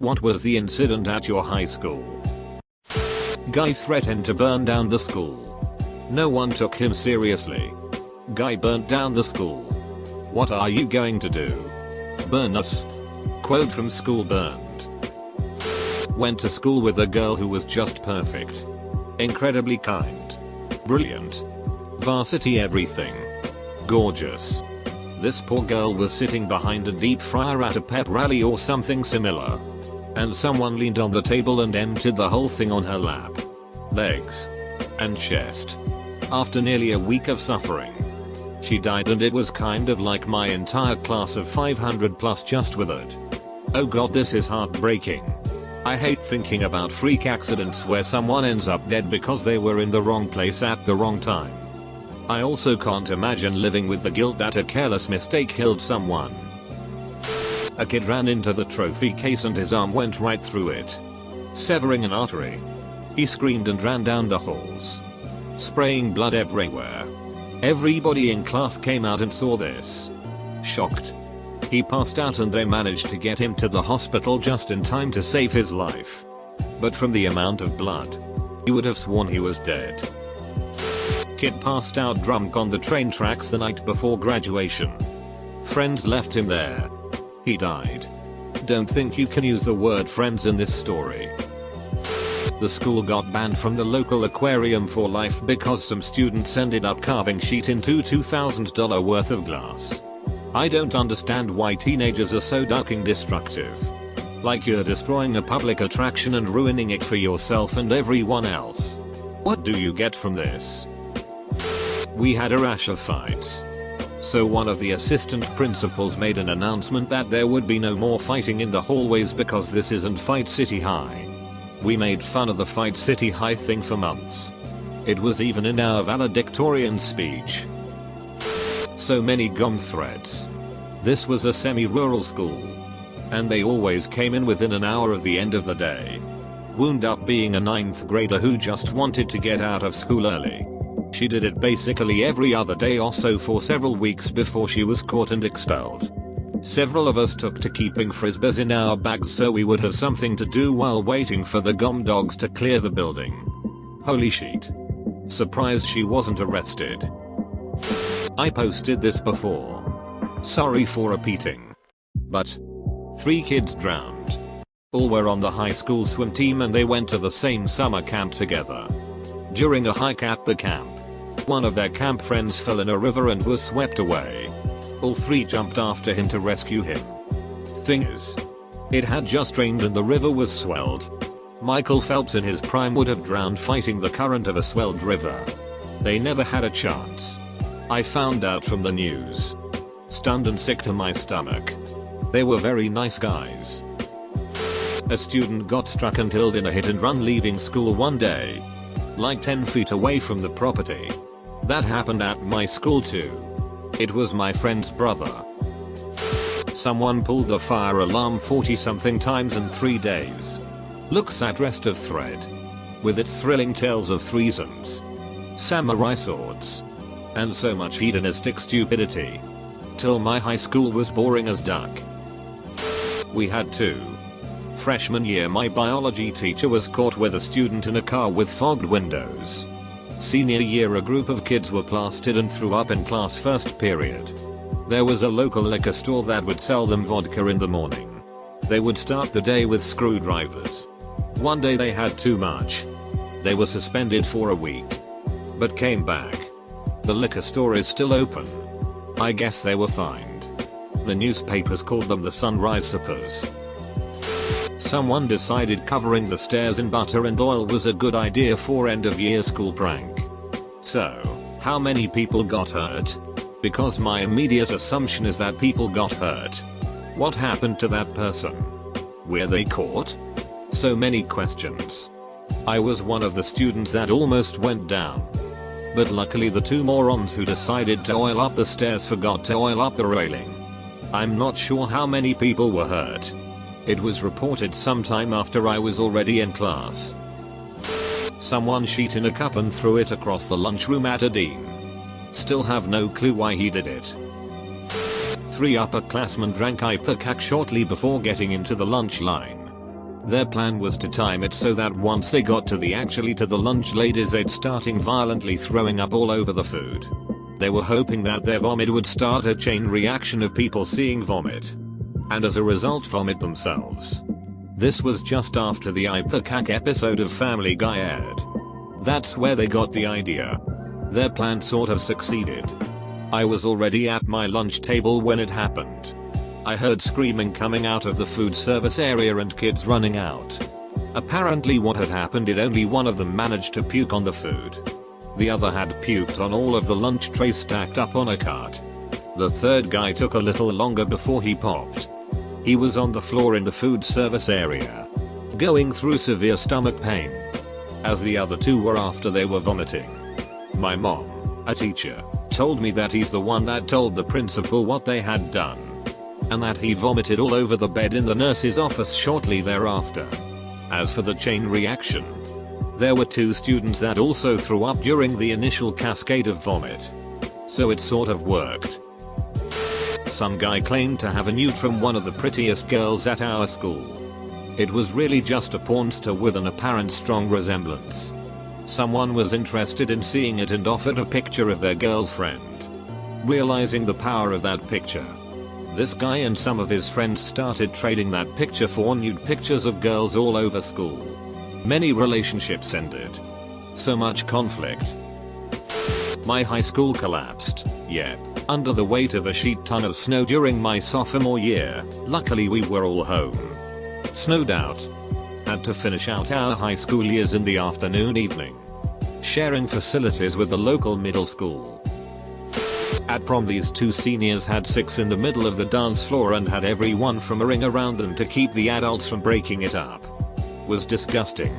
What was the incident at your high school? Guy threatened to burn down the school. No one took him seriously. Guy burnt down the school. What are you going to do? Burn us? Quote from School Burned. Went to school with a girl who was just perfect. Incredibly kind. Brilliant. Varsity everything. Gorgeous. This poor girl was sitting behind a deep fryer at a pep rally or something similar. And someone leaned on the table and emptied the whole thing on her lap, legs, and chest. After nearly a week of suffering, she died, and it was kind of like my entire class of 500 plus just withered. Oh god, this is heartbreaking. I hate thinking about freak accidents where someone ends up dead because they were in the wrong place at the wrong time. I also can't imagine living with the guilt that a careless mistake killed someone. A kid ran into the trophy case and his arm went right through it, severing an artery. He screamed and ran down the halls, spraying blood everywhere. Everybody in class came out and saw this. Shocked. He passed out and they managed to get him to the hospital just in time to save his life. But from the amount of blood, you would have sworn he was dead. Kid passed out drunk on the train tracks the night before graduation. Friends left him there. He died. Don't think you can use the word friends in this story. The school got banned from the local aquarium for life because some students ended up carving sheet into $2,000 worth of glass. I don't understand why teenagers are so fucking destructive. Like you're destroying a public attraction and ruining it for yourself and everyone else. What do you get from this? We had a rash of fights. So one of the assistant principals made an announcement that there would be no more fighting in the hallways because this isn't Fight City High. We made fun of the Fight City High thing for months. It was even in our valedictorian speech. So many gum threads. This was a semi-rural school. And they always came in within an hour of the end of the day. Wound up being a 9th grader who just wanted to get out of school early. She did it basically every other day or so for several weeks before she was caught and expelled. Several of us took to keeping frisbees in our bags so we would have something to do while waiting for the gum dogs to clear the building. Holy shit. Surprised she wasn't arrested. I posted this before. Sorry for repeating. But 3 kids drowned. All were on the high school swim team and they went to the same summer camp together. During a hike at the camp, one of their camp friends fell in a river and was swept away. All 3 jumped after him to rescue him. Thing is, it had just rained and the river was swelled. Michael Phelps in his prime would have drowned fighting the current of a swelled river. They never had a chance. I found out from the news. Stunned and sick to my stomach. They were very nice guys. A student got struck and killed in a hit and run leaving school one day. Like 10 feet away from the property. That happened at my school too. It was my friend's brother. Someone pulled the fire alarm 40 something times in 3 days. Looks at rest of thread. With its thrilling tales of threesomes, samurai swords, and so much hedonistic stupidity. Till my high school was boring as duck. We had 2. Freshman year my biology teacher was caught with a student in a car with fogged windows. Senior year a group of kids were plastered and threw up in class first period. There was a local liquor store that would sell them vodka in the morning. They would start the day with screwdrivers. One day they had too much. They were suspended for a week. But came back. The liquor store is still open. I guess they were fined. The newspapers called them the Sunrise Sippers. Someone decided covering the stairs in butter and oil was a good idea for end of year school prank. So, how many people got hurt? Because my immediate assumption is that people got hurt. What happened to that person? Were they caught? So many questions. I was one of the students that almost went down. But luckily the 2 morons who decided to oil up the stairs forgot to oil up the railing. I'm not sure how many people were hurt. It was reported sometime after I was already in class. Someone sheet in a cup and threw it across the lunchroom at a dean. Still have no clue why he did it. 3 upperclassmen drank ipecac shortly before getting into the lunch line. Their plan was to time it so that once they got to the lunch ladies they'd starting violently throwing up all over the food. They were hoping that their vomit would start a chain reaction of people seeing vomit. And as a result vomit themselves. This was just after the Ipecac episode of Family Guy aired. That's where they got the idea. Their plan sort of succeeded. I was already at my lunch table when it happened. I heard screaming coming out of the food service area and kids running out. Apparently what had happened is only one of them managed to puke on the food. The other had puked on all of the lunch trays stacked up on a cart. The third guy took a little longer before he popped. He was on the floor in the food service area, going through severe stomach pain, as the other two were after they were vomiting. My mom, a teacher, told me that he's the one that told the principal what they had done, and that he vomited all over the bed in the nurse's office shortly thereafter. As for the chain reaction, there were 2 students that also threw up during the initial cascade of vomit. So it sort of worked. Some guy claimed to have a nude from one of the prettiest girls at our school. It was really just a porn star with an apparent strong resemblance. Someone was interested in seeing it and offered a picture of their girlfriend. Realizing the power of that picture, this guy and some of his friends started trading that picture for nude pictures of girls all over school. Many relationships ended. So much conflict. My high school collapsed. Yep. Under the weight of a shit ton of snow during my sophomore year. Luckily we were all home. Snowed out. Had to finish out our high school years in the afternoon evening. Sharing facilities with the local middle school. At prom these 2 seniors had 6 in the middle of the dance floor and had everyone from a ring around them to keep the adults from breaking it up. Was disgusting.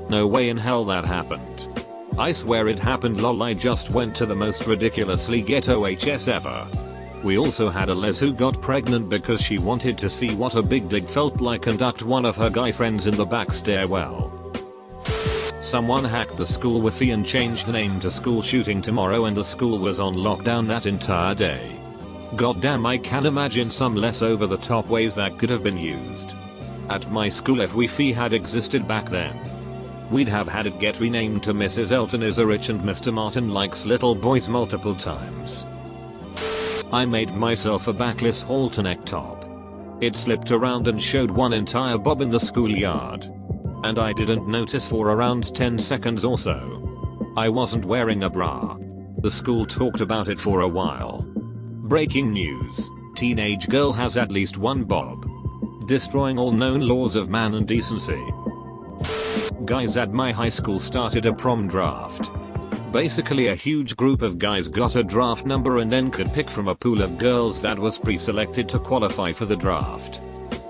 No way in hell that happened. I swear it happened lol, I just went to the most ridiculously ghetto HS ever. We also had a Les who got pregnant because she wanted to see what a big dig felt like and ducked one of her guy friends in the back stairwell. Someone hacked the school Wi-Fi and changed the name to School Shooting Tomorrow and the school was on lockdown that entire day. Goddamn, I can imagine some less over the top ways that could have been used. At my school if Wi-Fi had existed back then, we'd have had it get renamed to Mrs. Elton is a rich and Mr. Martin likes little boys multiple times. I made myself a backless halter neck top. It slipped around and showed one entire bob in the schoolyard. And I didn't notice for around 10 seconds or so. I wasn't wearing a bra. The school talked about it for a while. Breaking news. Teenage girl has at least one bob. Destroying all known laws of man and decency. Guys at my high school started a prom draft. Basically a huge group of guys got a draft number and then could pick from a pool of girls that was pre-selected to qualify for the draft.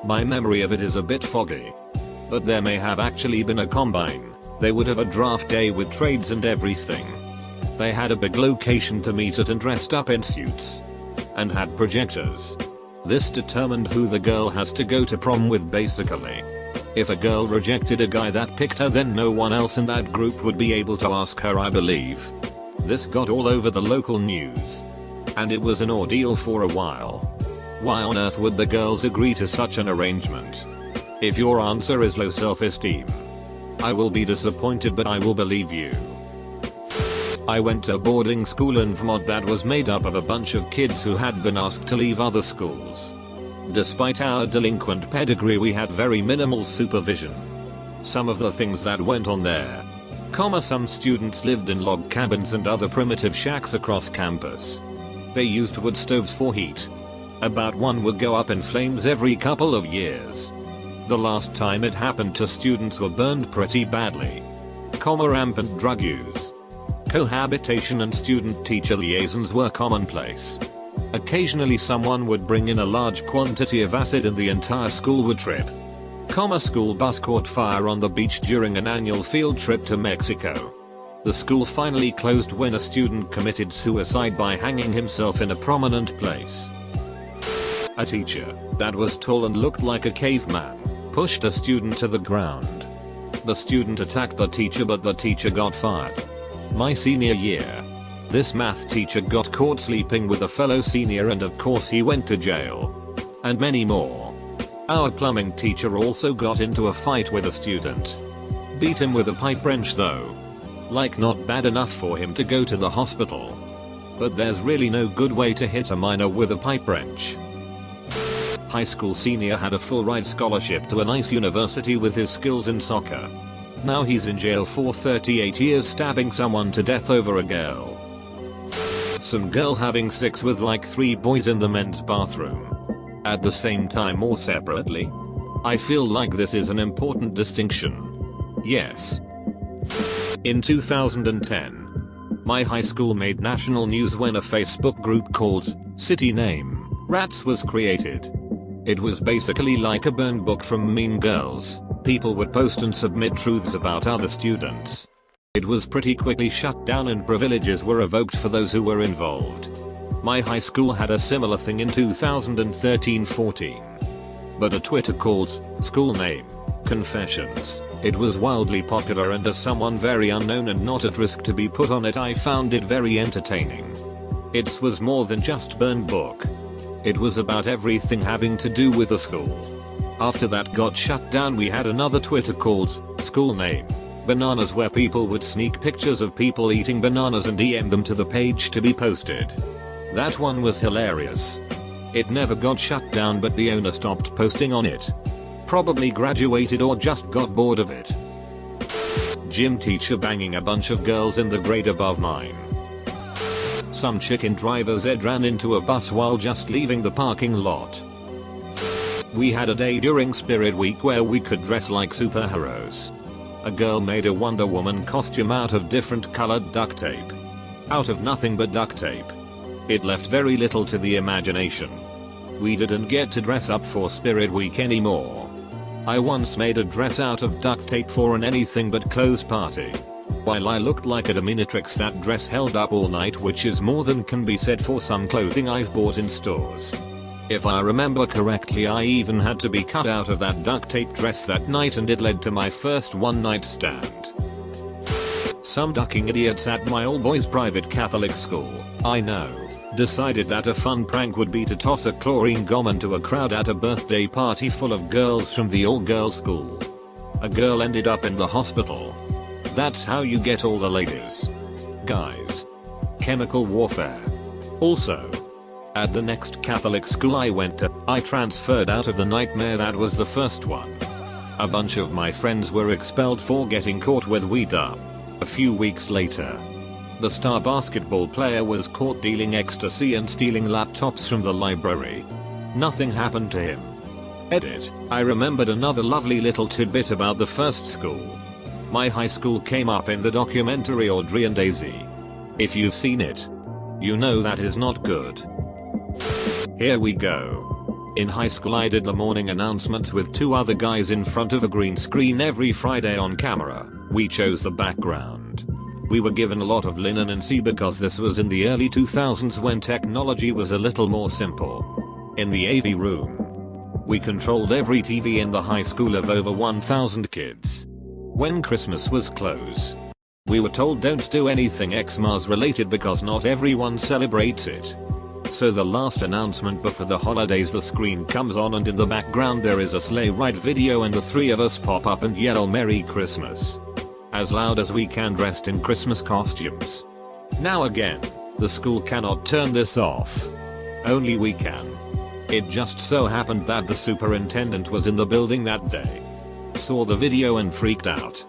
My memory of it is a bit foggy. But there may have actually been a combine. They would have a draft day with trades and everything. They had a big location to meet at and dressed up in suits. And had projectors. This determined who the girl has to go to prom with basically. If a girl rejected a guy that picked her then no one else in that group would be able to ask her I believe. This got all over the local news. And it was an ordeal for a while. Why on earth would the girls agree to such an arrangement? If your answer is low self-esteem, I will be disappointed but I will believe you. I went to boarding school in Vermont that was made up of a bunch of kids who had been asked to leave other schools. Despite our delinquent pedigree we had very minimal supervision. Some of the things that went on there. Some students lived in log cabins and other primitive shacks across campus. They used wood stoves for heat. About one would go up in flames every couple of years. The last time it happened to students were burned pretty badly. Rampant drug use. Cohabitation and student-teacher liaisons were commonplace. Occasionally someone would bring in a large quantity of acid and the entire school would trip. School bus caught fire on the beach during an annual field trip to Mexico. The school finally closed when a student committed suicide by hanging himself in a prominent place. A teacher that was tall and looked like a caveman pushed a student to the ground. The student attacked the teacher but the teacher got fired. My senior year, this math teacher got caught sleeping with a fellow senior and of course he went to jail. And many more. Our plumbing teacher also got into a fight with a student. Beat him with a pipe wrench though. Like not bad enough for him to go to the hospital. But there's really no good way to hit a minor with a pipe wrench. High school senior had a full ride scholarship to a nice university with his skills in soccer. Now he's in jail for 38 years stabbing someone to death over a girl. Some girl having sex with like 3 boys in the men's bathroom. At the same time or separately? I feel like this is an important distinction. Yes. In 2010, my high school made national news when a Facebook group called City Name Rats was created. It was basically like a burn book from Mean Girls. People would post and submit truths about other students. It was pretty quickly shut down and privileges were revoked for those who were involved. My high school had a similar thing in 2013-14. But a Twitter called School Name Confessions. It was wildly popular, and as someone very unknown and not at risk to be put on it, I found it very entertaining. It was more than just burn book. It was about everything having to do with the school. After that got shut down, we had another Twitter called School Name Bananas, where people would sneak pictures of people eating bananas and DM them to the page to be posted. That one was hilarious. It never got shut down, but the owner stopped posting on it. Probably graduated or just got bored of it. Gym teacher banging a bunch of girls in the grade above mine. Some chick in driver's ed ran into a bus while just leaving the parking lot. We had a day during Spirit Week where we could dress like superheroes. A girl made a Wonder Woman costume out of different colored duct tape. Out of nothing but duct tape. It left very little to the imagination. We didn't get to dress up for Spirit Week anymore. I once made a dress out of duct tape for an anything but clothes party. While I looked like a dominatrix, that dress held up all night, which is more than can be said for some clothing I've bought in stores. If I remember correctly, I even had to be cut out of that duct tape dress that night, and it led to my first one night stand. Some ducking idiots at my all boys private Catholic school, I know, decided that a fun prank would be to toss a chlorine gum into a crowd at a birthday party full of girls from the all girls school. A girl ended up in the hospital. That's how you get all the ladies. Guys. Chemical warfare. Also, at the next Catholic school I went to, I transferred out of the nightmare that was the first one. A bunch of my friends were expelled for getting caught with weed up. A few weeks later, the star basketball player was caught dealing ecstasy and stealing laptops from the library. Nothing happened to him. Edit. I remembered another lovely little tidbit about the first school. My high school came up in the documentary Audrey and Daisy. If you've seen it, you know that is not good. Here we go. In high school I did the morning announcements with 2 other guys in front of a green screen every Friday on camera. We chose the background. We were given a lot of linen and sea because this was in the early 2000s when technology was a little more simple. In the AV room, we controlled every TV in the high school of over 1,000 kids. When Christmas was close, we were told don't do anything Xmas related because not everyone celebrates it. So the last announcement before the holidays, the screen comes on and in the background there is a sleigh ride video and the 3 of us pop up and yell Merry Christmas as loud as we can, dressed in Christmas costumes. Now again, the school cannot turn this off. Only we can. It just so happened that the superintendent was in the building that day. Saw the video and freaked out.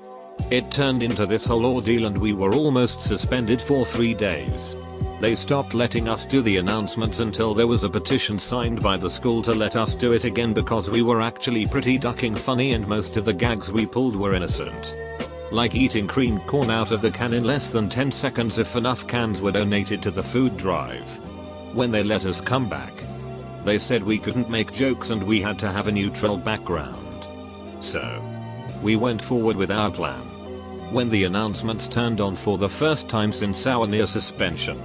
It turned into this whole ordeal and we were almost suspended for 3 days. They stopped letting us do the announcements until there was a petition signed by the school to let us do it again because we were actually pretty ducking funny and most of the gags we pulled were innocent. Like eating creamed corn out of the can in less than 10 seconds if enough cans were donated to the food drive. When they let us come back, they said we couldn't make jokes and we had to have a neutral background. So, we went forward with our plan. When the announcements turned on for the first time since our near suspension,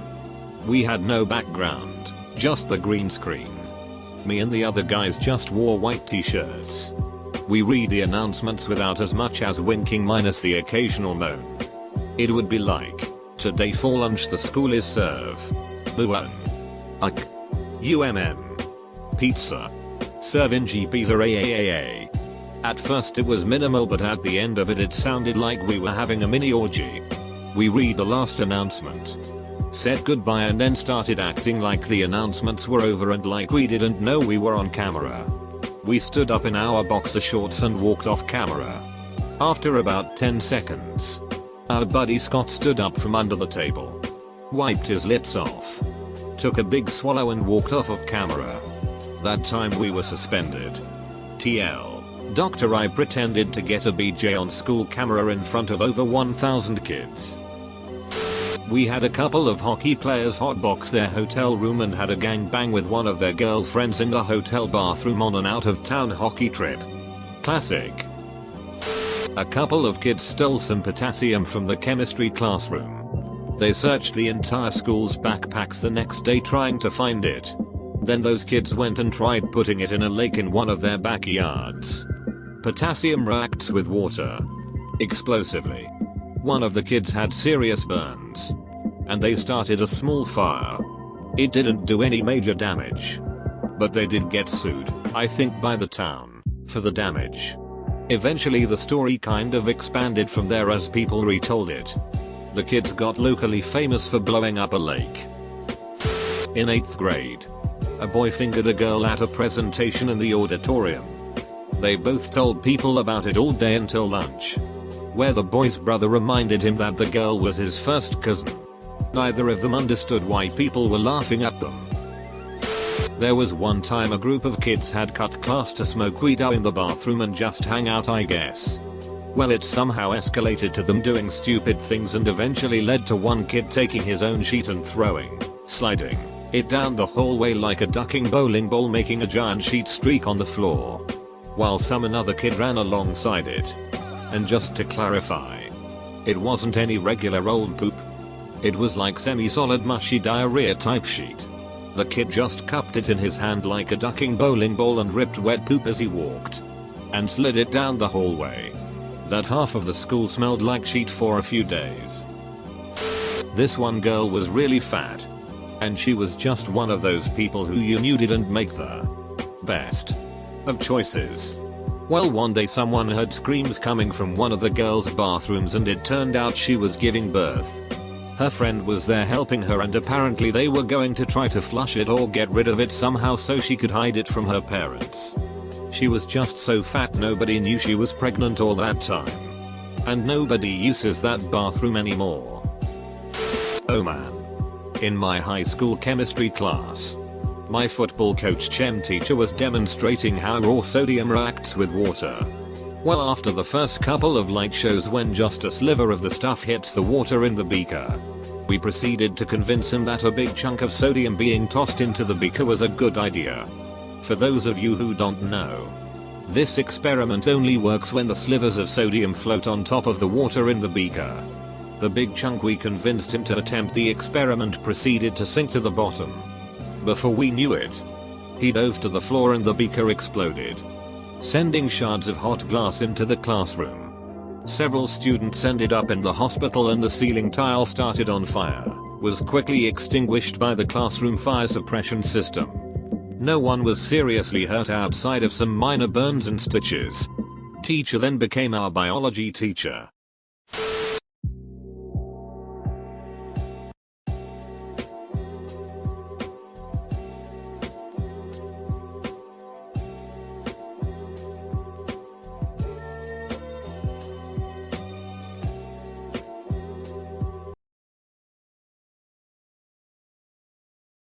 we had no background, just the green screen. Me and the other guys just wore white t-shirts. We read the announcements without as much as winking, minus the occasional moan. It would be like, today for lunch the school is serve. Muon. Pizza. Serving GPs or AAAA. At first it was minimal, but at the end of it sounded like we were having a mini orgy. We read the last announcement, said goodbye, and then started acting like the announcements were over and like we didn't know we were on camera. We stood up in our boxer shorts and walked off camera. After about 10 seconds, our buddy Scott stood up from under the table, wiped his lips off, took a big swallow and walked off of camera. That time we were suspended. TL. Doctor, I pretended to get a BJ on school camera in front of over 1,000 kids. We had a couple of hockey players hotbox their hotel room and had a gangbang with one of their girlfriends in the hotel bathroom on an out-of-town hockey trip. Classic. A couple of kids stole some potassium from the chemistry classroom. They searched the entire school's backpacks the next day trying to find it. Then those kids went and tried putting it in a lake in one of their backyards. Potassium reacts with water explosively. One of the kids had serious burns, and they started a small fire. It didn't do any major damage, but they did get sued, I think by the town, for the damage. Eventually the story kind of expanded from there as people retold it. The kids got locally famous for blowing up a lake. In 8th grade, a boy fingered a girl at a presentation in the auditorium. They both told people about it all day until lunch, where the boy's brother reminded him that the girl was his first cousin. Neither of them understood why people were laughing at them. There was one time a group of kids had cut class to smoke weed out in the bathroom and just hang out, I guess. Well, it somehow escalated to them doing stupid things and eventually led to one kid taking his own sheet and sliding it down the hallway like a ducking bowling ball, making a giant sheet streak on the floor, while another kid ran alongside it. And just to clarify, it wasn't any regular old poop. It was like semi-solid mushy diarrhea type sheet. The kid just cupped it in his hand like a ducking bowling ball and ripped wet poop as he walked, and slid it down the hallway. That half of the school smelled like sheet for a few days. This one girl was really fat, and she was just one of those people who you knew didn't make the best of choices. Well, one day someone heard screams coming from one of the girls' bathrooms and it turned out she was giving birth. Her friend was there helping her and apparently they were going to try to flush it or get rid of it somehow so she could hide it from her parents. She was just so fat nobody knew she was pregnant all that time. And nobody uses that bathroom anymore. Oh man. In my high school chemistry class, my football coach chem teacher was demonstrating how raw sodium reacts with water. Well, after the first couple of light shows when just a sliver of the stuff hits the water in the beaker, we proceeded to convince him that a big chunk of sodium being tossed into the beaker was a good idea. For those of you who don't know, this experiment only works when the slivers of sodium float on top of the water in the beaker. The big chunk we convinced him to attempt the experiment proceeded to sink to the bottom. Before we knew it, he dove to the floor and the beaker exploded, sending shards of hot glass into the classroom. Several students ended up in the hospital and the ceiling tile started on fire, was quickly extinguished by the classroom fire suppression system. No one was seriously hurt outside of some minor burns and stitches. Teacher then became our biology teacher.